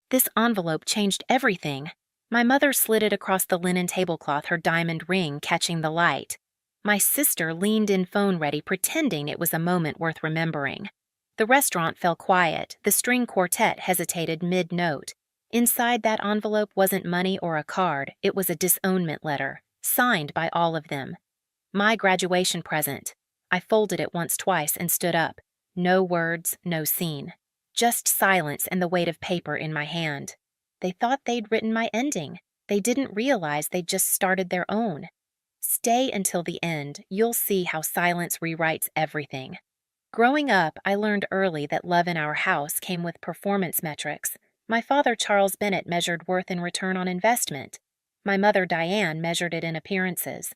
This envelope changed everything. My mother slid it across the linen tablecloth, her diamond ring catching the light. My sister leaned in phone ready, pretending it was a moment worth remembering. The restaurant fell quiet. The string quartet hesitated mid-note. Inside that envelope wasn't money or a card. It was a disownment letter, signed by all of them. My graduation present. I folded it once, twice, and stood up. No words, no scene. Just silence and the weight of paper in my hand. They thought they'd written my ending. They didn't realize they'd just started their own. Stay until the end. You'll see how silence rewrites everything. Growing up, I learned early that love in our house came with performance metrics. My father, Charles Bennett, measured worth in return on investment. My mother, Diane, measured it in appearances.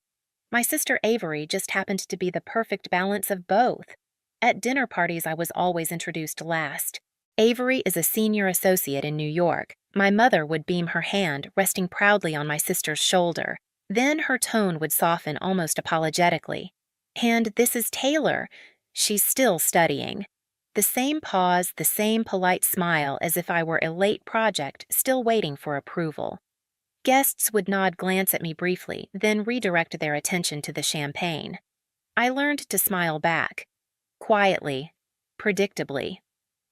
My sister, Avery, just happened to be the perfect balance of both. At dinner parties, I was always introduced last. Avery is a senior associate in New York. My mother would beam her hand, resting proudly on my sister's shoulder. Then her tone would soften almost apologetically. And this is Taylor. She's still studying. The same pause, the same polite smile, as if I were a late project still waiting for approval. Guests would nod, glance at me briefly, then redirect their attention to the champagne. I learned to smile back. Quietly, predictably.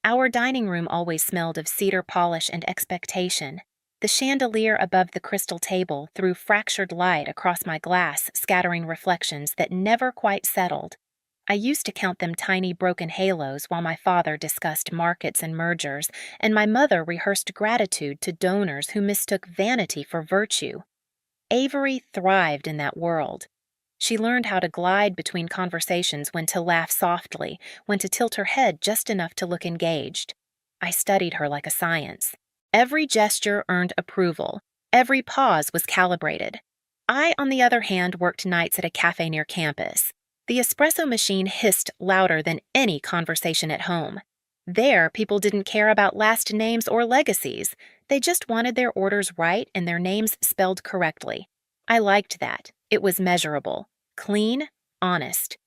Our dining room always smelled of cedar polish and expectation. The chandelier above the crystal table threw fractured light across my glass, scattering reflections that never quite settled. I used to count them tiny broken halos while my father discussed markets and mergers, and my mother rehearsed gratitude to donors who mistook vanity for virtue. Avery thrived in that world. She learned how to glide between conversations, when to laugh softly, when to tilt her head just enough to look engaged. I studied her like a science. Every gesture earned approval. Every pause was calibrated. I, on the other hand, worked nights at a cafe near campus. The espresso machine hissed louder than any conversation at home. There, people didn't care about last names or legacies. They just wanted their orders right and their names spelled correctly. I liked that. It was measurable, clean, honest.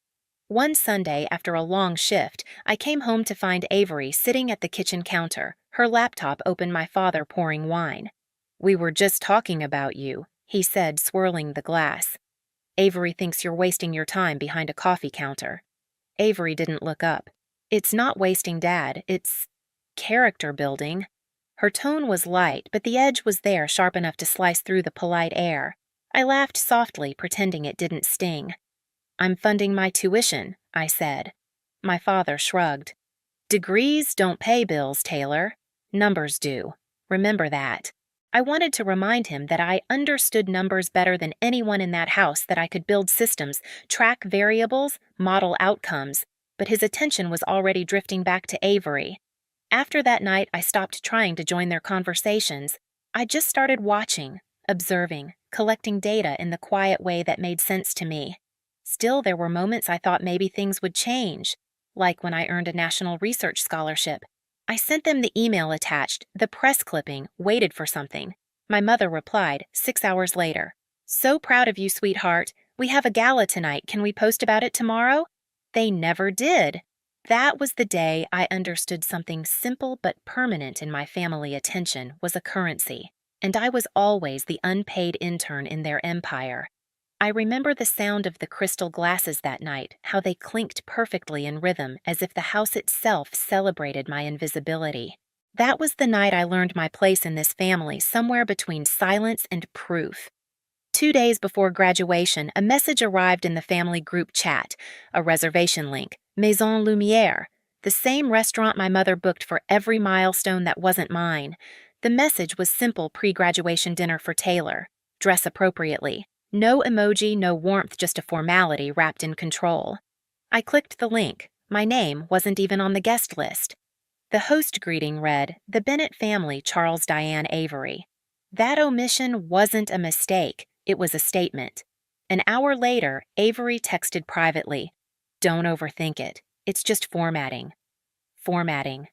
One Sunday, after a long shift, I came home to find Avery sitting at the kitchen counter, her laptop open, my father pouring wine. "We were just talking about you," he said, swirling the glass. "Avery thinks you're wasting your time behind a coffee counter." Avery didn't look up. "It's not wasting, Dad. It's character building." Her tone was light, but the edge was there, sharp enough to slice through the polite air. I laughed softly, pretending it didn't sting. "I'm funding my tuition," I said. My father shrugged. "Degrees don't pay bills, Taylor. Numbers do. Remember that." I wanted to remind him that I understood numbers better than anyone in that house, that I could build systems, track variables, model outcomes, but his attention was already drifting back to Avery. After that night, I stopped trying to join their conversations. I just started watching, observing, collecting data in the quiet way that made sense to me. Still, there were moments I thought maybe things would change, like when I earned a national research scholarship. I sent them the email attached, the press clipping, waited for something. My mother replied 6 hours later. "So proud of you, sweetheart. We have a gala tonight. Can we post about it tomorrow?" They never did. That was the day I understood something simple but permanent in my family: attention was a currency, and I was always the unpaid intern in their empire. I remember the sound of the crystal glasses that night, how they clinked perfectly in rhythm, as if the house itself celebrated my invisibility. That was the night I learned my place in this family, somewhere between silence and proof. 2 days before graduation, a message arrived in the family group chat, a reservation link, Maison Lumière, the same restaurant my mother booked for every milestone that wasn't mine. The message was simple: pre-graduation dinner for Taylor. Dress appropriately. No emoji, no warmth, just a formality wrapped in control. I clicked the link. My name wasn't even on the guest list. The host greeting read, "The Bennett family, Charles, Diane, Avery." That omission wasn't a mistake. It was a statement. An hour later, Avery texted privately, "Don't overthink it. It's just formatting." Formatting.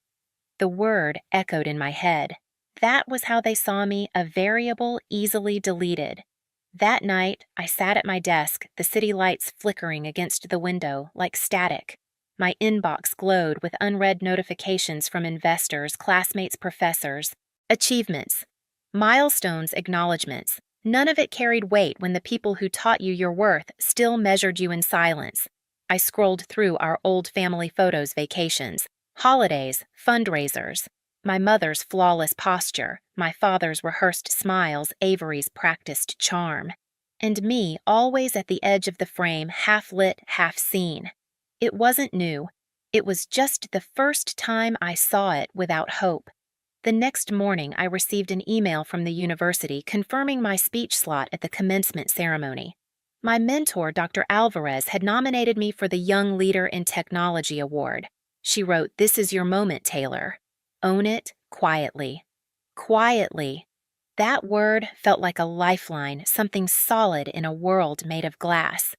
The word echoed in my head. That was how they saw me, a variable easily deleted. That night, I sat at my desk, the city lights flickering against the window like static. My inbox glowed with unread notifications from investors, classmates, professors. Achievements. Milestones, acknowledgments. None of it carried weight when the people who taught you your worth still measured you in silence. I scrolled through our old family photos, vacations, holidays, fundraisers. My mother's flawless posture, my father's rehearsed smiles, Avery's practiced charm. And me, always at the edge of the frame, half lit, half seen. It wasn't new. It was just the first time I saw it without hope. The next morning, I received an email from the university confirming my speech slot at the commencement ceremony. My mentor, Dr. Alvarez, had nominated me for the Young Leader in Technology Award. She wrote, "This is your moment, Taylor. Own it quietly." Quietly. That word felt like a lifeline, something solid in a world made of glass.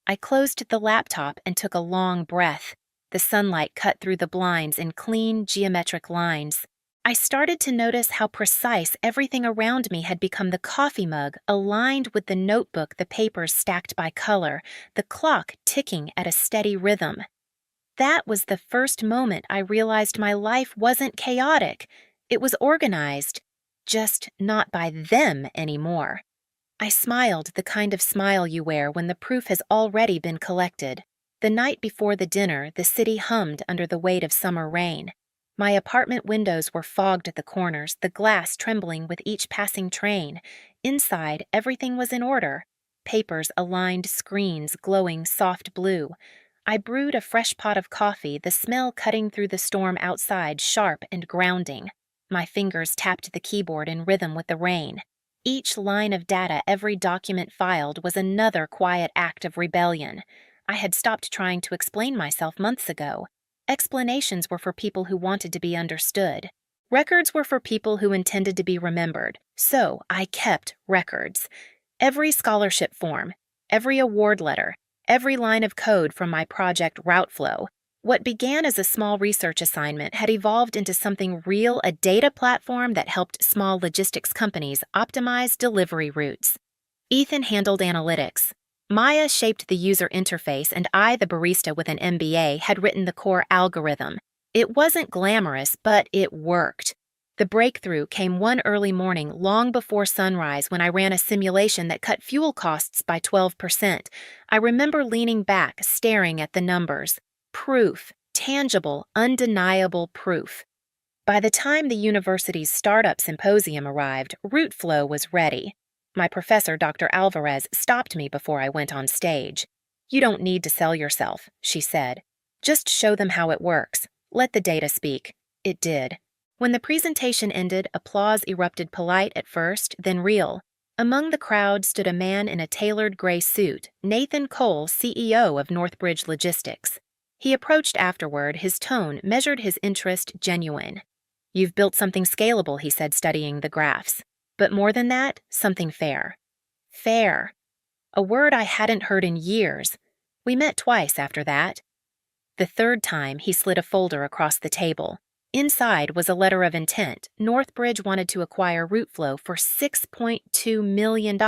I closed the laptop and took a long breath. The sunlight cut through the blinds in clean, geometric lines. I started to notice how precise everything around me had become: the coffee mug aligned with the notebook, the papers stacked by color, the clock ticking at a steady rhythm. That was the first moment I realized my life wasn't chaotic. It was organized, just not by them anymore. I smiled, the kind of smile you wear when the proof has already been collected. The night before the dinner, the city hummed under the weight of summer rain. My apartment windows were fogged at the corners, the glass trembling with each passing train. Inside, everything was in order. Papers aligned, screens glowing soft blue. I brewed a fresh pot of coffee, the smell cutting through the storm outside, sharp and grounding. My fingers tapped the keyboard in rhythm with the rain. Each line of data, every document filed, was another quiet act of rebellion. I had stopped trying to explain myself months ago. Explanations were for people who wanted to be understood. Records were for people who intended to be remembered. So I kept records. Every scholarship form, every award letter, every line of code from my project Routeflow. What began as a small research assignment had evolved into something real, a data platform that helped small logistics companies optimize delivery routes. Ethan handled analytics. Maya shaped the user interface, and I, the barista with an MBA, had written the core algorithm. It wasn't glamorous, but it worked. The breakthrough came one early morning, long before sunrise, when I ran a simulation that cut fuel costs by 12%. I remember leaning back, staring at the numbers. Proof. Tangible, undeniable proof. By the time the university's startup symposium arrived, Routeflow was ready. My professor, Dr. Alvarez, stopped me before I went on stage. "You don't need to sell yourself," she said. "Just show them how it works. Let the data speak." It did. When the presentation ended, applause erupted, polite at first, then real. Among the crowd stood a man in a tailored gray suit, Nathan Cole, CEO of Northbridge Logistics. He approached afterward, his tone, measured his interest, genuine. "You've built something scalable," he said, studying the graphs. "But more than that, something fair." Fair. A word I hadn't heard in years. We met twice after that. The third time, he slid a folder across the table. Inside was a letter of intent. Northbridge wanted to acquire Routeflow for $6.2 million,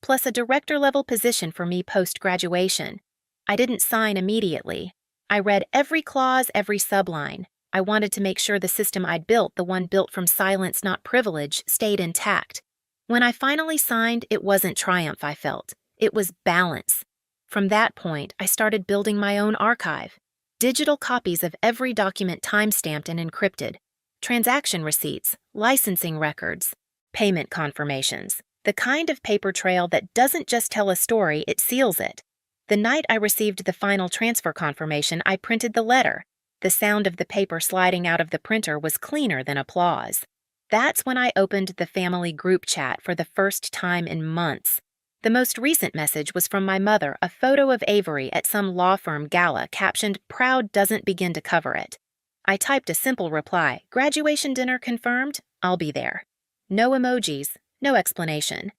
plus a director-level position for me post-graduation. I didn't sign immediately. I read every clause, every subline. I wanted to make sure the system I'd built, the one built from silence, not privilege, stayed intact. When I finally signed, it wasn't triumph I felt. It was balance. From that point, I started building my own archive. Digital copies of every document time-stamped and encrypted. Transaction receipts, licensing records, payment confirmations. The kind of paper trail that doesn't just tell a story, it seals it. The night I received the final transfer confirmation, I printed the letter. The sound of the paper sliding out of the printer was cleaner than applause. That's when I opened the family group chat for the first time in months. The most recent message was from my mother, a photo of Avery at some law firm gala captioned, "Proud doesn't begin to cover it." I typed a simple reply, "Graduation dinner confirmed? I'll be there." No emojis, no explanation.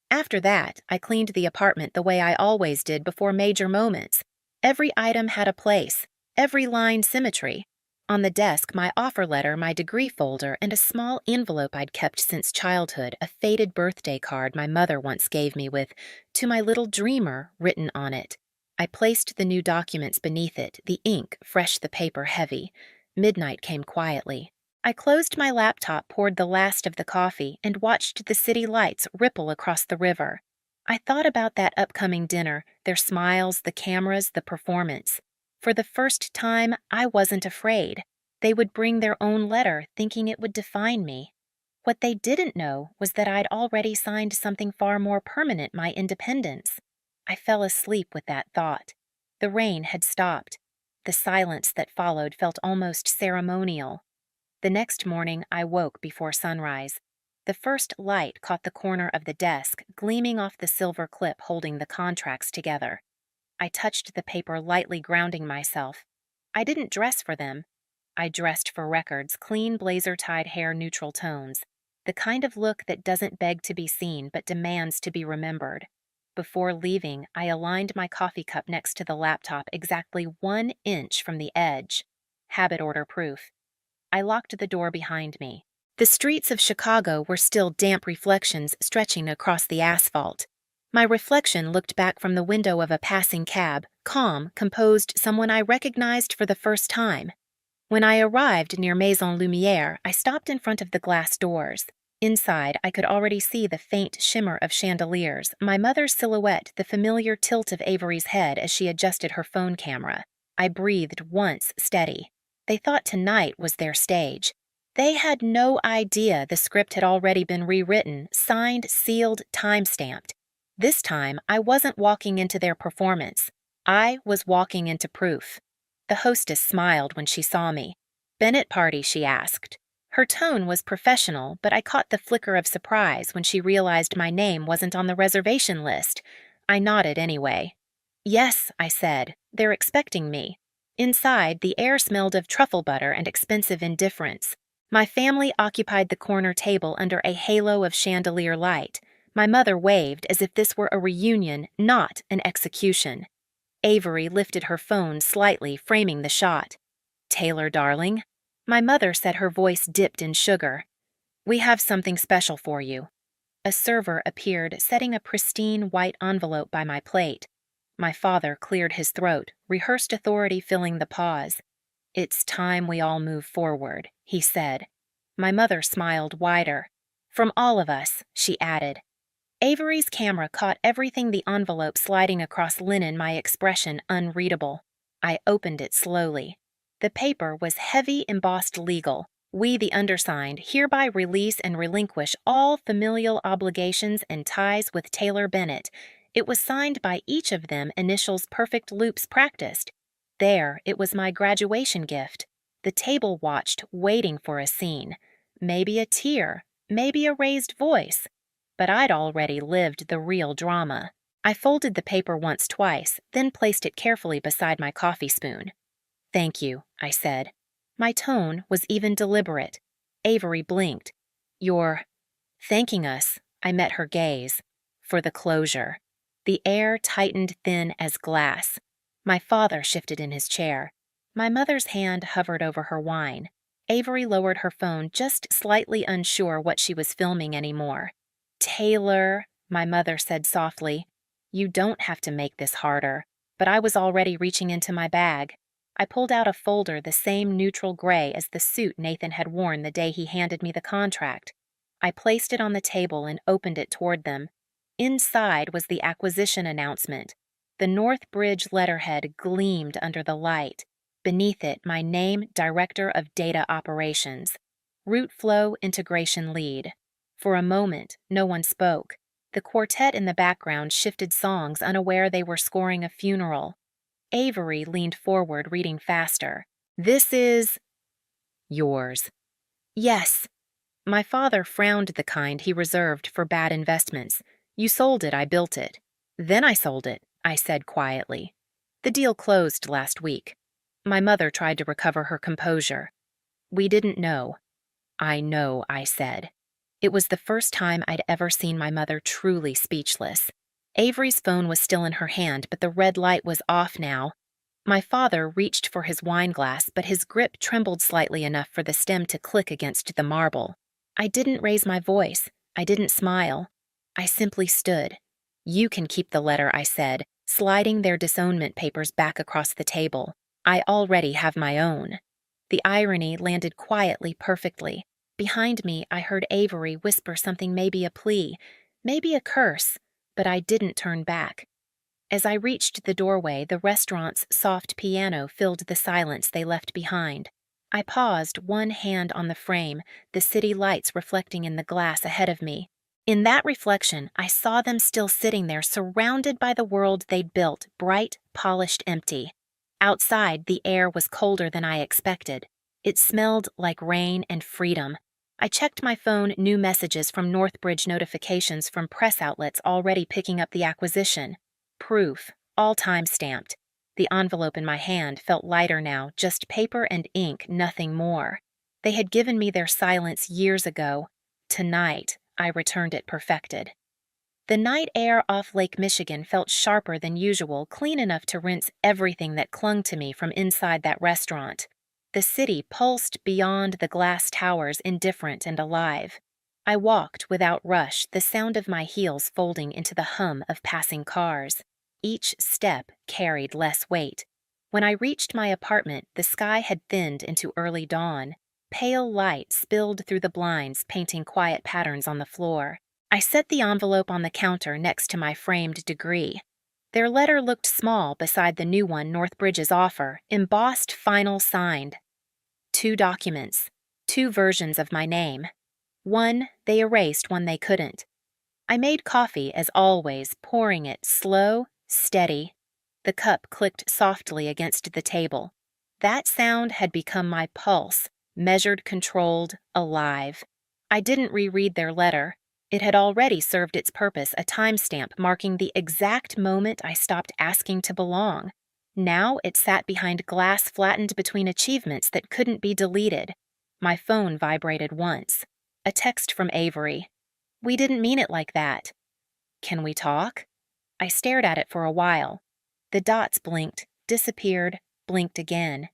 After that, I cleaned the apartment the way I always did before major moments. Every item had a place. Every line symmetry. On the desk, my offer letter, my degree folder, and a small envelope I'd kept since childhood, a faded birthday card my mother once gave me with, "To my little dreamer," written on it. I placed the new documents beneath it, the ink fresh, the paper heavy. Midnight came quietly. I closed my laptop, poured the last of the coffee, and watched the city lights ripple across the river. I thought about that upcoming dinner, their smiles, the cameras, the performance. For the first time, I wasn't afraid. They would bring their own letter, thinking it would define me. What they didn't know was that I'd already signed something far more permanent, my independence. I fell asleep with that thought. The rain had stopped. The silence that followed felt almost ceremonial. The next morning, I woke before sunrise. The first light caught the corner of the desk, gleaming off the silver clip holding the contracts together. I touched the paper, lightly grounding myself. I didn't dress for them. I dressed for records, clean blazer-tied hair, neutral tones. The kind of look that doesn't beg to be seen but demands to be remembered. Before leaving, I aligned my coffee cup next to the laptop exactly 1 inch from the edge. Habit order proof. I locked the door behind me. The streets of Chicago were still damp reflections stretching across the asphalt. My reflection looked back from the window of a passing cab, calm, composed, someone I recognized for the first time. When I arrived near Maison Lumière, I stopped in front of the glass doors. Inside, I could already see the faint shimmer of chandeliers, my mother's silhouette, the familiar tilt of Avery's head as she adjusted her phone camera. I breathed once, steady. They thought tonight was their stage. They had no idea the script had already been rewritten, signed, sealed, time-stamped. This time, I wasn't walking into their performance. I was walking into proof. The hostess smiled when she saw me. "Bennett party?" she asked. Her tone was professional, but I caught the flicker of surprise when she realized my name wasn't on the reservation list. I nodded anyway. "Yes," I said. "They're expecting me." Inside, the air smelled of truffle butter and expensive indifference. My family occupied the corner table under a halo of chandelier light. My mother waved as if this were a reunion, not an execution. Avery lifted her phone slightly, framing the shot. "Taylor, darling." My mother said, her voice dipped in sugar. "We have something special for you." A server appeared, setting a pristine white envelope by my plate. My father cleared his throat, rehearsed authority filling the pause. "It's time we all move forward," he said. My mother smiled wider. "From all of us," she added. Avery's camera caught everything, the envelope sliding across linen, my expression unreadable. I opened it slowly. The paper was heavy, embossed legal. "We, the undersigned, hereby release and relinquish all familial obligations and ties with Taylor Bennett." It was signed by each of them, initials perfect loops practiced. There, it was my graduation gift. The table watched, waiting for a scene. Maybe a tear, maybe a raised voice. But I'd already lived the real drama. I folded the paper once, twice, then placed it carefully beside my coffee spoon. "Thank you," I said. My tone was even deliberate. Avery blinked. "You're thanking us," I met her gaze, "for the closure." The air tightened thin as glass. My father shifted in his chair. My mother's hand hovered over her wine. Avery lowered her phone, just slightly unsure what she was filming anymore. "Taylor," my mother said softly, "you don't have to make this harder." But I was already reaching into my bag. I pulled out a folder the same neutral gray as the suit Nathan had worn the day he handed me the contract. I placed it on the table and opened it toward them. Inside was the acquisition announcement. The North Bridge letterhead gleamed under the light. Beneath it, my name, Director of Data Operations. Root Flow Integration Lead. For a moment, no one spoke. The quartet in the background shifted songs, unaware they were scoring a funeral. Avery leaned forward, reading faster. "This is yours." "Yes." My father frowned, the kind he reserved for bad investments. "You sold it, I built it." "Then I sold it," I said quietly. "The deal closed last week." My mother tried to recover her composure. "We didn't know." "I know," I said. It was the first time I'd ever seen my mother truly speechless. Avery's phone was still in her hand, but the red light was off now. My father reached for his wine glass, but his grip trembled slightly enough for the stem to click against the marble. I didn't raise my voice. I didn't smile. I simply stood. "You can keep the letter," I said, sliding their disownment papers back across the table. "I already have my own." The irony landed quietly, perfectly. Behind me, I heard Avery whisper something, maybe a plea, maybe a curse, but I didn't turn back. As I reached the doorway, the restaurant's soft piano filled the silence they left behind. I paused, one hand on the frame, the city lights reflecting in the glass ahead of me. In that reflection, I saw them still sitting there, surrounded by the world they'd built, bright, polished, empty. Outside, the air was colder than I expected. It smelled like rain and freedom. I checked my phone, new messages from Northbridge, notifications from press outlets already picking up the acquisition. Proof, all time-stamped. The envelope in my hand felt lighter now, just paper and ink, nothing more. They had given me their silence years ago. Tonight, I returned it perfected. The night air off Lake Michigan felt sharper than usual, clean enough to rinse everything that clung to me from inside that restaurant. The city pulsed beyond the glass towers, indifferent and alive. I walked without rush, the sound of my heels folding into the hum of passing cars. Each step carried less weight. When I reached my apartment, the sky had thinned into early dawn. Pale light spilled through the blinds, painting quiet patterns on the floor. I set the envelope on the counter next to my framed degree. Their letter looked small beside the new one, Northbridge's offer, embossed, final, signed. 2 documents, 2 versions of my name. One they erased, one they couldn't. I made coffee, as always, pouring it slow, steady. The cup clicked softly against the table. That sound had become my pulse, measured, controlled, alive. I didn't reread their letter. It had already served its purpose, a timestamp marking the exact moment I stopped asking to belong. Now it sat behind glass flattened between achievements that couldn't be deleted. My phone vibrated once. A text from Avery. "We didn't mean it like that. Can we talk?" I stared at it for a while. The dots blinked, disappeared, blinked again.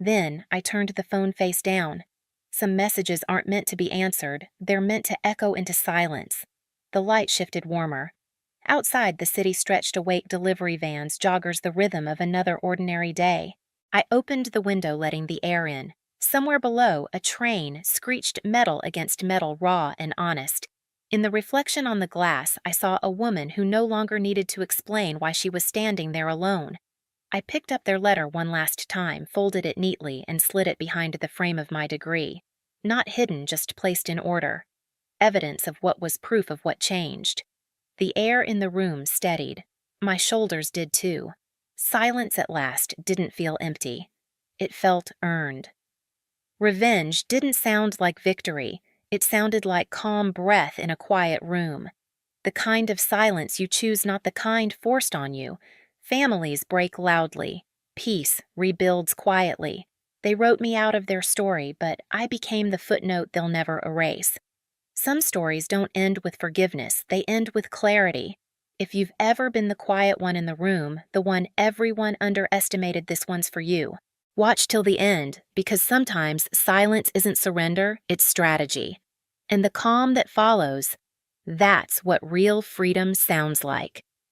Then I turned the phone face down. Some messages aren't meant to be answered, they're meant to echo into silence. The light shifted warmer. Outside, the city stretched awake delivery vans, joggers, the rhythm of another ordinary day. I opened the window, letting the air in. Somewhere below, a train screeched metal against metal, raw and honest. In the reflection on the glass, I saw a woman who no longer needed to explain why she was standing there alone. I picked up their letter one last time, folded it neatly, and slid it behind the frame of my degree. Not hidden, just placed in order. Evidence of what was proof of what changed. The air in the room steadied. My shoulders did too. Silence at last didn't feel empty. It felt earned. Revenge didn't sound like victory. It sounded like calm breath in a quiet room. The kind of silence you choose, not the kind forced on you. Families break loudly. Peace rebuilds quietly. They wrote me out of their story, but I became the footnote they'll never erase. Some stories don't end with forgiveness, they end with clarity. If you've ever been the quiet one in the room, the one everyone underestimated, this one's for you. Watch till the end, because sometimes silence isn't surrender, it's strategy. And the calm that follows, that's what real freedom sounds like.